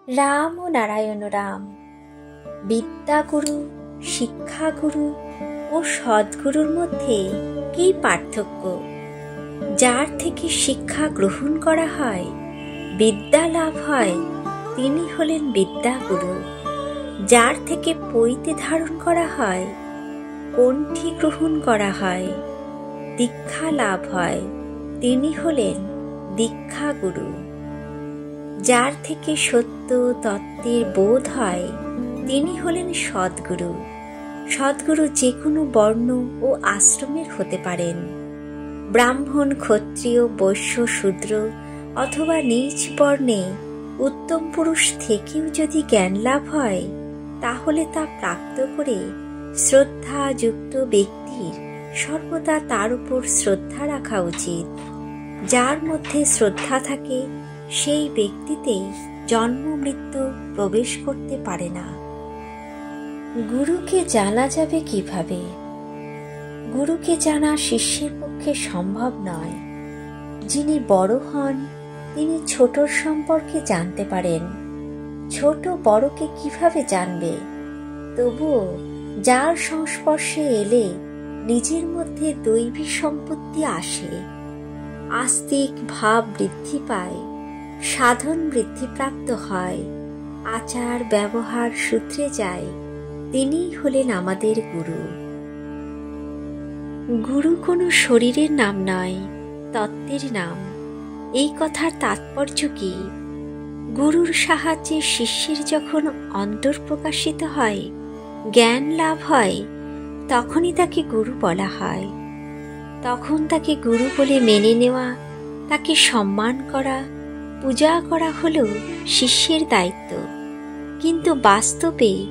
রাম ও নারায়ণ রাম। বিদ্যাগুরু, শিক্ষাগুরু ও সদ্গুরুর মধ্যে কী পার্থক্য? যার থেকে শিক্ষা গ্রহণ করা হয়, বিদ্যা লাভ হয়, তিনি হলেন বিদ্যাগুরু। যার থেকে পৈতে ধারণ করা হয়, কণ্ঠী গ্রহণ করা হয়, দীক্ষা লাভ হয়, তিনি হলেন দীক্ষাগুরু। যার থেকে সত্য তত্ত্বের বোধ হয়, তিনি হলেন সদ্গুরু। সদ্গুরু যে কোনো বর্ণ ও আশ্রমের হতে পারেন। ব্রাহ্মণ, ক্ষত্রিয়, বৈশ্য, শূদ্র অথবা নিচ বর্ণে উত্তম পুরুষ থেকেও যদি জ্ঞান লাভ হয়, তাহলে তা প্রাপ্ত করে শ্রদ্ধাযুক্ত ব্যক্তির সর্বদা তার উপর শ্রদ্ধা রাখা উচিত। যার মধ্যে শ্রদ্ধা থাকে, সেই ব্যক্তিতে জন্ম মৃত্যু প্রবেশ করতে পারে না। গুরুকে জানা যাবে কিভাবে? গুরুকে জানা শিষ্যের পক্ষে সম্ভব নয়। যিনি বড় হন, তিনি ছোটর সম্পর্কে জানতে পারেন। ছোট বড়কে কিভাবে জানবে? তবুও যার সংস্পর্শে এলে নিজের মধ্যে দৈবী সম্পত্তি আসে, আস্তিক ভাব বৃদ্ধি পায়, সাধন বৃদ্ধিপ্রাপ্ত হয়, আচার ব্যবহার সূত্রে যায়, তিনিই হলেন আমাদের গুরু। গুরু কোনো শরীরের নাম নয়, তত্ত্বের নাম। এই কথার তাৎপর্য কি? গুরুর সাহায্যে শিষ্যের যখন অন্তর প্রকাশিত হয়, জ্ঞান লাভ হয়, তখনই তাকে গুরু বলা হয়। তখন তাকে গুরু বলে মেনে নেওয়া, তাকে সম্মান করা, পূজা করা হলো শিষ্যের দায়িত্ব। কিন্তু বাস্তবে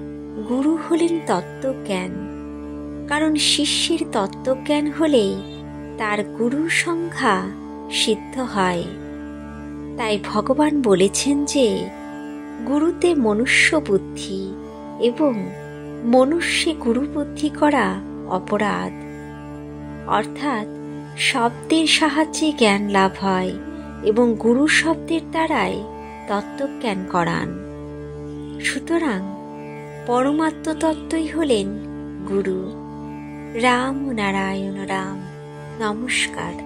গুরু হলেন তত্ত্বজ্ঞান। কারণ শিষ্যের তত্ত্বজ্ঞান হলেই তার গুরুর সংজ্ঞা সিদ্ধ হয়। তাই ভগবান বলেছেন যে গুরুতে মনুষ্য বুদ্ধি এবং মনুষ্যে গুরু বুদ্ধি করা অপরাধ। অর্থাৎ শব্দের সাহায্যে জ্ঞান লাভ হয় এবং গুরু শব্দের দ্বারাই তত্ত্বজ্ঞান করান। সুতরাং পরমাত্ম তত্ত্বই হলেন গুরু। রাম ও নারায়ণ রাম। নমস্কার।